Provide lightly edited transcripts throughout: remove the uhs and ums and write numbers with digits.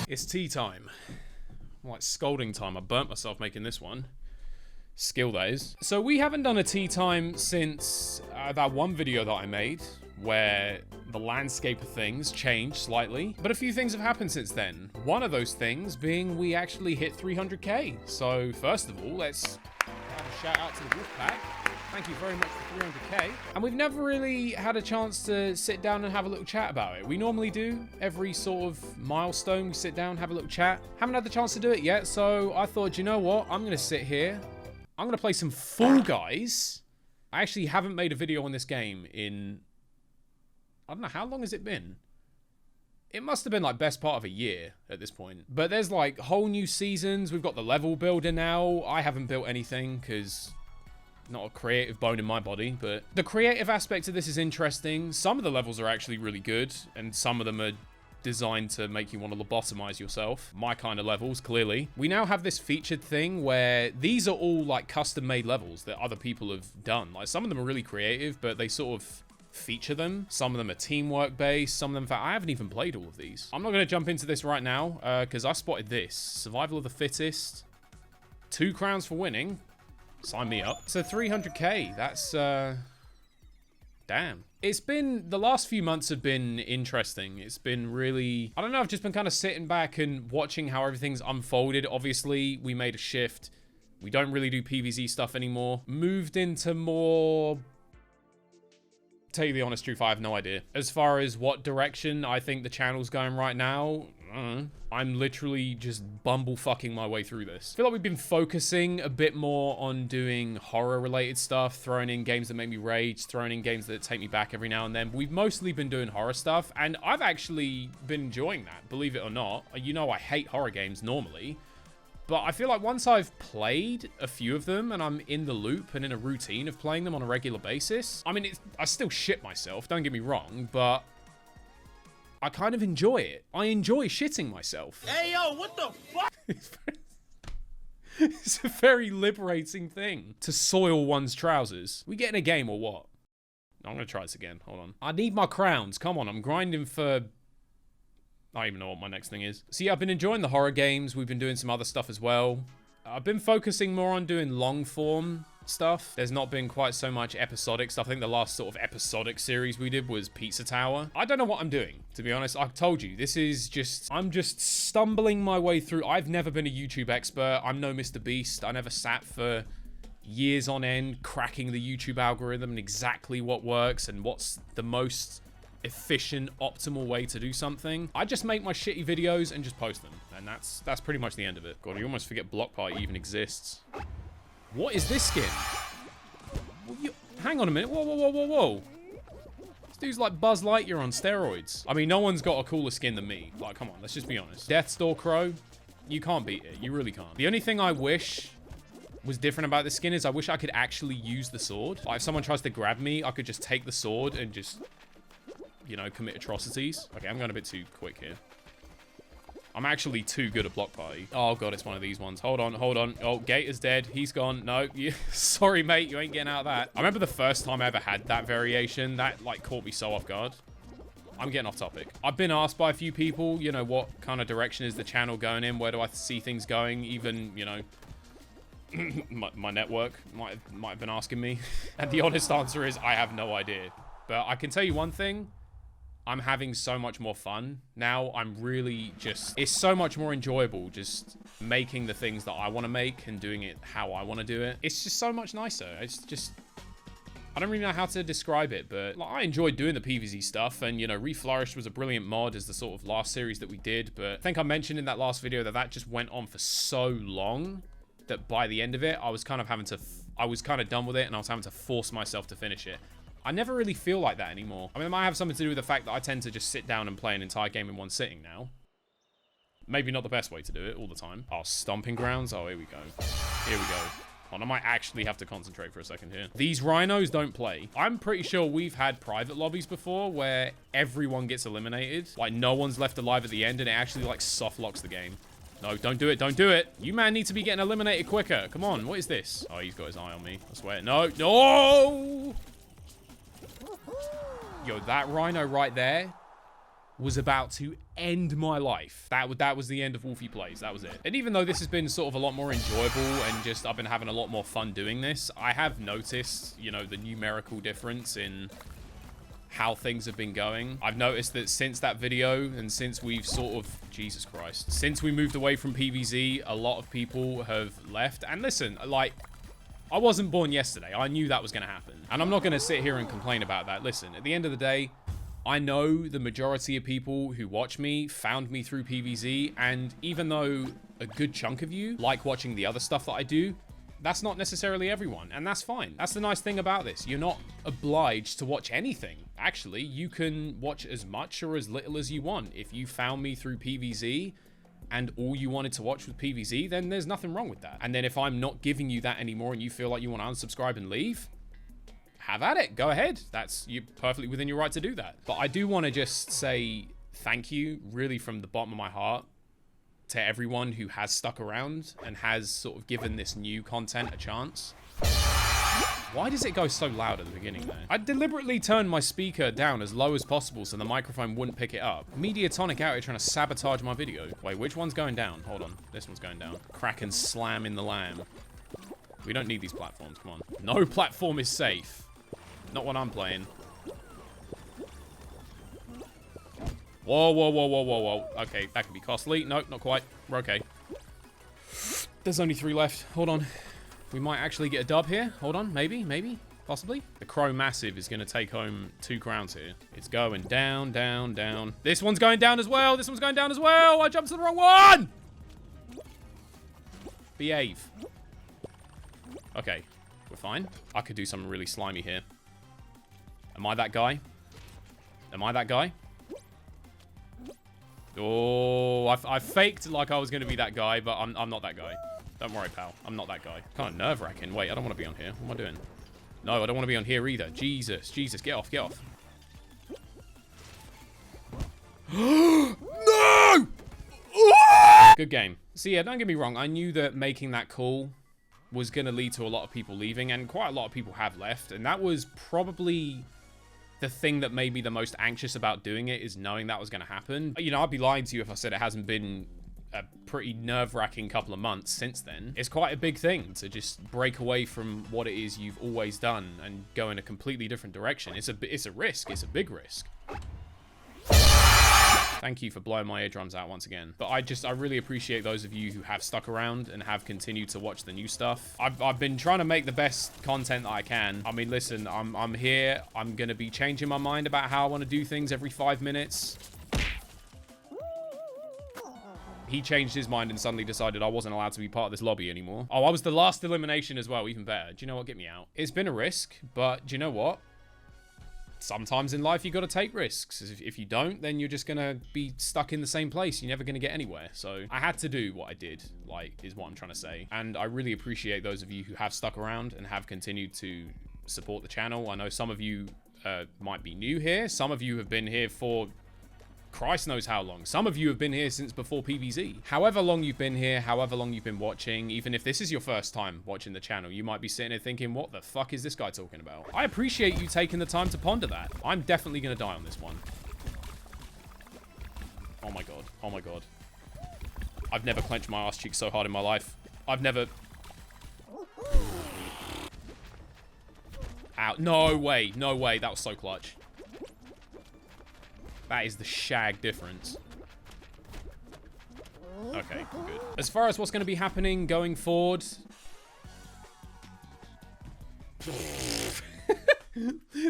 It's tea time. Like scolding time. I burnt myself making this one. Skill that is. So we haven't done a tea time since that one video that I made where the landscape of things changed slightly, but a few things have happened since then. One of those things being we actually hit 300k. So first of all, let's have a shout out to the Wolfpack. Thank you very much for 300k. And we've never really had a chance to sit down and have a little chat about it. We normally do every sort of milestone. We sit down, have a little chat. Haven't had the chance to do it yet, so I thought, you know what? I'm gonna sit here. I'm gonna play some Fall Guys. I actually haven't made a video on this game in, I don't know, how long has it been? It must have been like best part of a year at this point. But there's like whole new seasons. We've got the level builder now. I haven't built anything because not a creative bone in my body, but the creative aspect of this is interesting. Some of the levels are actually really good, and some of them are designed to make you want to lobotomize yourself. My kind of levels, clearly. We now have this featured thing where these are all like custom-made levels that other people have done. Like some of them are really creative, but they sort of feature them. Some of them are teamwork based. Some of them, in fact, I haven't even played all of these. I'm not going to jump into this right now because I spotted this. Survival of the fittest. 2 crowns for winning. Sign me up. So 300k. That's damn. It's been, the last few months have been interesting. It's been really, I don't know, I've just been kind of sitting back and watching how everything's unfolded. Obviously, we made a shift. We don't really do PvZ stuff anymore. Moved into more, tell you the honest truth, I have no idea. As far as what direction I think the channel's going right now, I'm literally just bumblefucking my way through this. I feel like we've been focusing a bit more on doing horror-related stuff, throwing in games that make me rage, throwing in games that take me back every now and then. We've mostly been doing horror stuff, and I've actually been enjoying that, believe it or not. You know I hate horror games normally, but I feel like once I've played a few of them and I'm in the loop and in a routine of playing them on a regular basis, I mean, I still shit myself, don't get me wrong, but I kind of enjoy it. I enjoy shitting myself. Hey, yo, what the fuck? It's a very liberating thing to soil one's trousers. We get in a game or what? I'm gonna try this again, hold on. I need my crowns, come on, I'm grinding for, I don't even know what my next thing is. So yeah, I've been enjoying the horror games. We've been doing some other stuff as well. I've been focusing more on doing long form stuff. There's not been quite so much episodic stuff. I think the last sort of episodic series we did was Pizza Tower. I don't know what I'm doing, to be honest. I've told you, this is just, I'm just stumbling my way through. I've never been a YouTube expert. I'm no Mr. Beast. I never sat for years on end cracking the YouTube algorithm and exactly what works and what's the most efficient, optimal way to do something. I just make my shitty videos and just post them, and that's pretty much the end of it. God, you almost forget Block Party even exists. What is this skin? Hang on a minute. Whoa, whoa, whoa, whoa, whoa. This dude's like Buzz Lightyear on steroids. I mean, no one's got a cooler skin than me. Like, come on, let's just be honest. Death's Door Crow, you can't beat it. You really can't. The only thing I wish was different about this skin is I wish I could actually use the sword. Like, if someone tries to grab me, I could just take the sword and just, you know, commit atrocities. Okay, I'm going a bit too quick here. I'm actually too good at Block Party. Oh god, it's one of these ones. Hold on, hold on. Oh, Gator's dead. He's gone. No, sorry, mate. You ain't getting out of that. I remember the first time I ever had that variation. That, like, caught me so off guard. I'm getting off topic. I've been asked by a few people, you know, what kind of direction is the channel going in? Where do I see things going? Even, you know, my network might have been asking me. And the honest answer is I have no idea. But I can tell you one thing. I'm having so much more fun now. I'm really just, it's so much more enjoyable just making the things that I want to make and doing it how I want to do it. It's just so much nicer. It's just, I don't really know how to describe it, but like, I enjoyed doing the PvZ stuff, and you know, Reflourished was a brilliant mod as the sort of last series that we did, but I think I mentioned in that last video that just went on for so long that by the end of it, I was kind of done with it, and I was having to force myself to finish it. I never really feel like that anymore. I mean, it might have something to do with the fact that I tend to just sit down and play an entire game in one sitting now. Maybe not the best way to do it all the time. Oh, Stomping Grounds. Oh, here we go. Here we go. Oh, I might actually have to concentrate for a second here. These rhinos don't play. I'm pretty sure we've had private lobbies before where everyone gets eliminated. Like, no one's left alive at the end, and it actually, like, soft locks the game. No, don't do it. Don't do it. You, man, need to be getting eliminated quicker. Come on. What is this? Oh, he's got his eye on me. I swear. No. No! Yo, that rhino right there was about to end my life. That was the end of Wolfy Playz. That was it. And even though this has been sort of a lot more enjoyable and just I've been having a lot more fun doing this, I have noticed, you know, the numerical difference in how things have been going. I've noticed that since that video and since we've sort of, Jesus Christ, since we moved away from PvZ, a lot of people have left. And listen, like, I wasn't born yesterday. I knew that was going to happen. And I'm not going to sit here and complain about that. Listen, at the end of the day, I know the majority of people who watch me found me through PvZ. And even though a good chunk of you like watching the other stuff that I do, that's not necessarily everyone, and that's fine. That's the nice thing about this. You're not obliged to watch anything. Actually, you can watch as much or as little as you want. If you found me through PvZ and all you wanted to watch was PvZ, then there's nothing wrong with that. And then if I'm not giving you that anymore and you feel like you want to unsubscribe and leave, have at it. Go ahead. You're perfectly within your right to do that. But I do want to just say thank you, really from the bottom of my heart, to everyone who has stuck around and has sort of given this new content a chance. Why does it go so loud at the beginning there? I deliberately turned my speaker down as low as possible so the microphone wouldn't pick it up. Mediatonic out here trying to sabotage my video. Wait, which one's going down? Hold on. This one's going down. Crack and slam in the lamb. We don't need these platforms. Come on. No platform is safe. Not when I'm playing. Whoa, whoa, whoa, whoa, whoa, whoa. Okay, that could be costly. Nope, not quite. We're okay. There's only 3 left. Hold on. We might actually get a dub here. Hold on. Maybe, possibly. The Crow Massive is going to take home 2 crowns here. It's going down, down, down. This one's going down as well. This one's going down as well. I jumped to the wrong one. Behave. Okay, we're fine. I could do something really slimy here. Am I that guy? Am I that guy? Oh, I faked like I was going to be that guy, but I'm not that guy. Don't worry, pal. I'm not that guy. Kind of nerve-wracking. Wait, I don't want to be on here. What am I doing? No, I don't want to be on here either. Jesus, Jesus, get off, get off. No! Good game. So yeah, don't get me wrong. I knew that making that call was going to lead to a lot of people leaving, and quite a lot of people have left, and that was probably the thing that made me the most anxious about doing it, is knowing that was going to happen. You know, I'd be lying to you if I said it hasn't been a pretty nerve-wracking couple of months since then. It's quite a big thing to just break away from what it is you've always done and go in a completely different direction. It's a risk. It's a big risk. Thank you for blowing my eardrums out once again. But I really appreciate those of you who have stuck around and have continued to watch the new stuff. I've been trying to make the best content that I can. I mean, listen, I'm here. I'm going to be changing my mind about how I want to do things every 5 minutes. He changed his mind and suddenly decided I wasn't allowed to be part of this lobby anymore. Oh, I was the last elimination as well. Even better. Do you know what? Get me out. It's been a risk, but do you know what? Sometimes in life, you got to take risks. If you don't, then you're just going to be stuck in the same place. You're never going to get anywhere. So I had to do what I did, like, is what I'm trying to say. And I really appreciate those of you who have stuck around and have continued to support the channel. I know some of you might be new here. Some of you have been here for Christ knows how long. Some of you have been here since before PvZ. However long you've been here, however long you've been watching, even if this is your first time watching the channel, you might be sitting here thinking, what the fuck is this guy talking about? I appreciate you taking the time to ponder that. I'm definitely going to die on this one. Oh my god. Oh my god. I've never clenched my ass cheeks so hard in my life. I've never... Ow. No way. No way. That was so clutch. That is the shag difference. Okay, good. As far as what's going to be happening going forward... This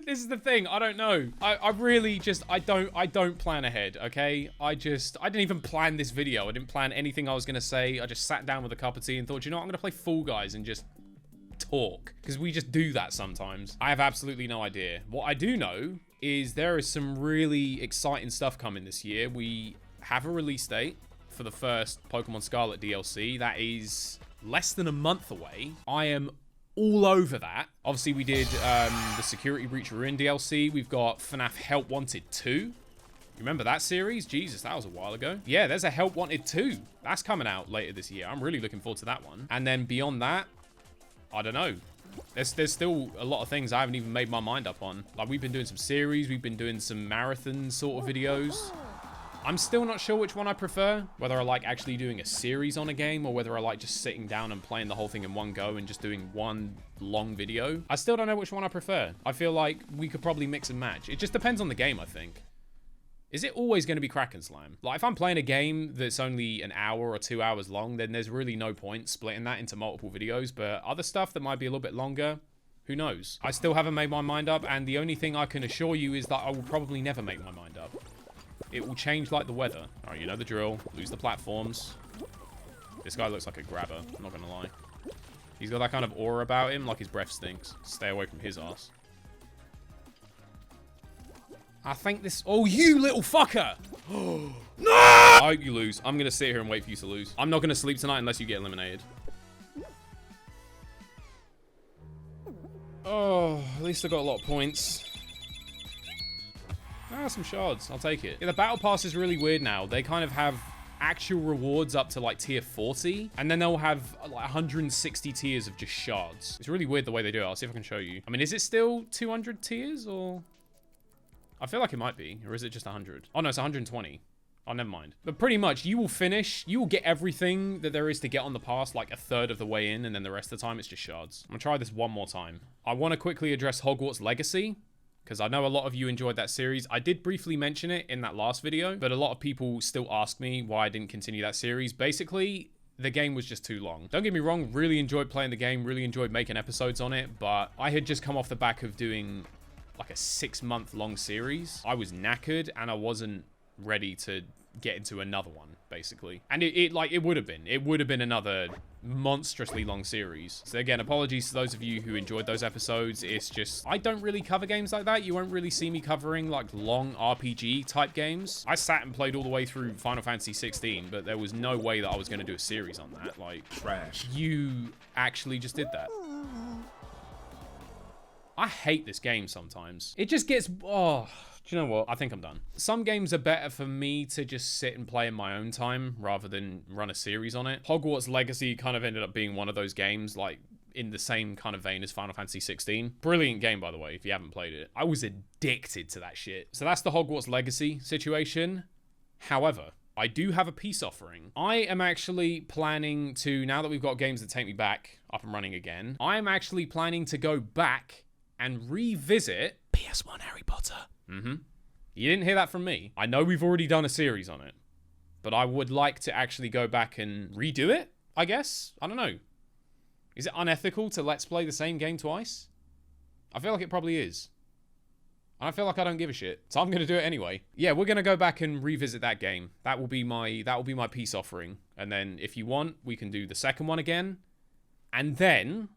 is the thing. I don't know. I really just... I don't plan ahead, okay? I didn't even plan this video. I didn't plan anything I was going to say. I just sat down with a cup of tea and thought, you know what? I'm going to play Fall Guys and just talk. Because we just do that sometimes. I have absolutely no idea. What I do know is there is some really exciting stuff coming this year. We have a release date for the first Pokemon Scarlet DLC. That is less than a month away. I am all over that. Obviously, we did the Security Breach Ruin DLC. We've got FNAF Help Wanted 2. Remember that series? Jesus, that was a while ago. Yeah, there's a Help Wanted 2. That's coming out later this year. I'm really looking forward to that one. And then beyond that, I don't know. There's still a lot of things I haven't even made my mind up on. Like, we've been doing some series. We've been doing some marathon sort of videos. I'm still not sure which one I prefer, whether I like actually doing a series on a game or whether I like just sitting down and playing the whole thing in one go and just doing one long video. I still don't know which one I prefer. I feel like we could probably mix and match. It just depends on the game, I think. Is it always going to be Crack and Slam? Like, if I'm playing a game that's only an hour or 2 hours long, then there's really no point splitting that into multiple videos. But other stuff that might be a little bit longer, who knows? I still haven't made my mind up, and the only thing I can assure you is that I will probably never make my mind up. It will change like the weather. All right, you know the drill. Lose the platforms. This guy looks like a grabber, I'm not gonna lie. He's got that kind of aura about him, like his breath stinks. Stay away from his ass. I think this... Oh, you little fucker! No! I hope you lose. I'm gonna sit here and wait for you to lose. I'm not gonna sleep tonight unless you get eliminated. Oh, at least I got a lot of points. Ah, some shards. I'll take it. Yeah, the battle pass is really weird now. They kind of have actual rewards up to like tier 40, and then they'll have like 160 tiers of just shards. It's really weird the way they do it. I'll see if I can show you. I mean, is it still 200 tiers, or... I feel like it might be, or is it just 100? Oh no, it's 120. Oh, never mind. But pretty much, you will get everything that there is to get on the pass, like a third of the way in, and then the rest of the time, it's just shards. I'm gonna try this one more time. I want to quickly address Hogwarts Legacy, because I know a lot of you enjoyed that series. I did briefly mention it in that last video, but a lot of people still ask me why I didn't continue that series. Basically, the game was just too long. Don't get me wrong, really enjoyed playing the game, really enjoyed making episodes on it, but I had just come off the back of doing like a 6-month long series. I was knackered and I wasn't ready to get into another one, basically. And it would have been another monstrously long series. So again, apologies to those of you who enjoyed those episodes. It's just, I don't really cover games like that. You won't really see me covering like long RPG type games. I sat and played all the way through Final Fantasy 16, but there was no way that I was going to do a series on that. Like, trash. You actually just did that. I hate this game sometimes. It just gets, oh, do you know what? I think I'm done. Some games are better for me to just sit and play in my own time rather than run a series on it. Hogwarts Legacy kind of ended up being one of those games, like in the same kind of vein as Final Fantasy 16. Brilliant game, by the way, if you haven't played it. I was addicted to that shit. So that's the Hogwarts Legacy situation. However, I do have a peace offering. I am actually planning to, now that we've got games that take me back up and running again, I am actually planning to go back and revisit PS1 Harry Potter. You didn't hear that from me. I know we've already done a series on it, but I would like to actually go back and redo it, I guess. I don't know. Is it unethical to let's play the same game twice? I feel like it probably is. And I feel like I don't give a shit, so I'm gonna do it anyway. Yeah, we're gonna go back and revisit that game. That will be my peace offering. And then if you want, we can do the second one again. And then,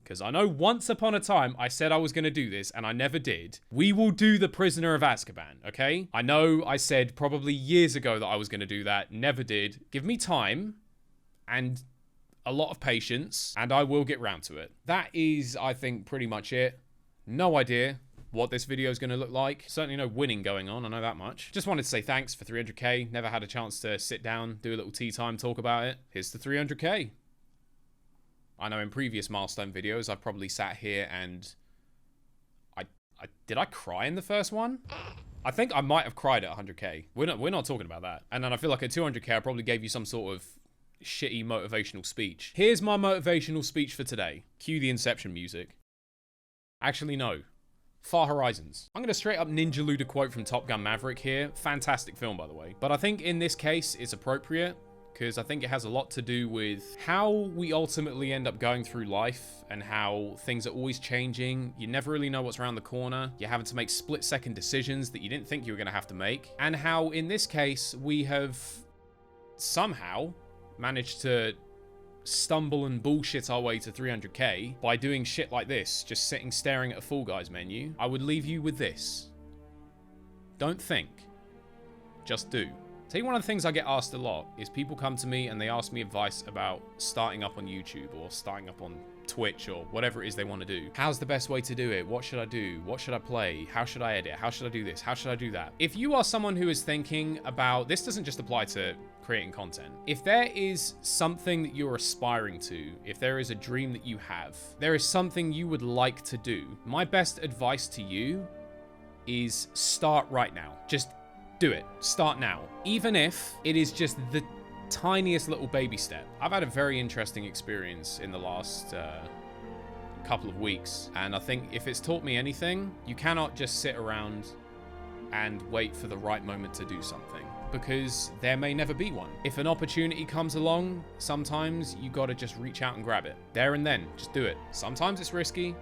because I know once upon a time I said I was going to do this and I never did, we will do the Prisoner of Azkaban, okay? I know I said probably years ago that I was going to do that, never did. Give me time and a lot of patience and I will get round to it. That is, I think, pretty much it. No idea what this video is going to look like. Certainly no winning going on, I know that much. Just wanted to say thanks for 300k. Never had a chance to sit down, do a little tea time, talk about it. Here's the 300k. I know in previous milestone videos, I've probably sat here and did I cry in the first one? I think I might have cried at 100k. We're not talking about that. And then I feel like at 200k, I probably gave you some sort of shitty motivational speech. Here's my motivational speech for today. Cue the Inception music. Actually, no. Far Horizons. I'm going to straight up ninja lude a quote from Top Gun Maverick here. Fantastic film, by the way. But I think in this case, it's appropriate, because I think it has a lot to do with how we ultimately end up going through life and how things are always changing. You never really know what's around the corner. You're having to make split-second decisions that you didn't think you were going to have to make. And how, in this case, we have somehow managed to stumble and bullshit our way to 300k by doing shit like this, just sitting staring at a Fall Guys menu. I would leave you with this. Don't think. Just do. Tell you, one of the things I get asked a lot is people come to me and they ask me advice about starting up on YouTube or starting up on Twitch or whatever it is they want to do. How's the best way to do it? What should I do? What should I play? How should I edit? How should I do this? How should I do that? If you are someone who is thinking about, this doesn't just apply to creating content. If there is something that you're aspiring to, if there is a dream that you have, there is something you would like to do, my best advice to you is start right now. Just Do it. Start now. Even if it is just the tiniest little baby step. I've had a very interesting experience in the last couple of weeks, and I think if it's taught me anything, you cannot just sit around and wait for the right moment to do something, because there may never be one. If an opportunity comes along, sometimes you gotta just reach out and grab it. There and then, just do it. Sometimes it's risky,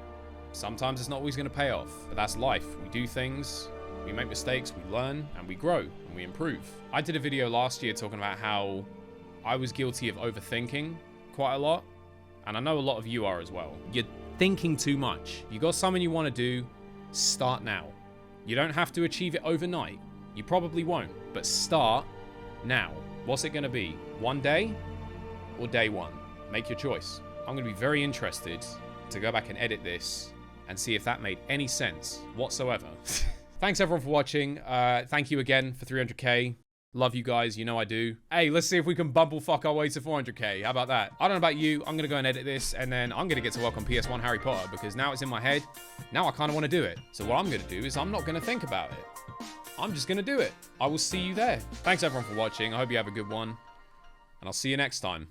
sometimes it's not always gonna pay off, but that's life. We do things, we make mistakes, we learn, and we grow, and we improve. I did a video last year talking about how I was guilty of overthinking quite a lot, and I know a lot of you are as well. You're thinking too much. You got something you wanna do, start now. You don't have to achieve it overnight. You probably won't, but start now. What's it gonna be? One day or day one? Make your choice. I'm gonna be very interested to go back and edit this and see if that made any sense whatsoever. Thanks everyone for watching. Thank you again for 300k. Love you guys, you know I do. Hey, let's see if we can bumblefuck our way to 400k. How about that? I don't know about you. I'm gonna go and edit this, and then I'm gonna get to work on PS1 Harry Potter, because now it's in my head. Now I kind of want to do it. So what I'm gonna do is I'm not gonna think about it. I'm just gonna do it. I will see you there. Thanks everyone for watching. I hope you have a good one, and I'll see you next time.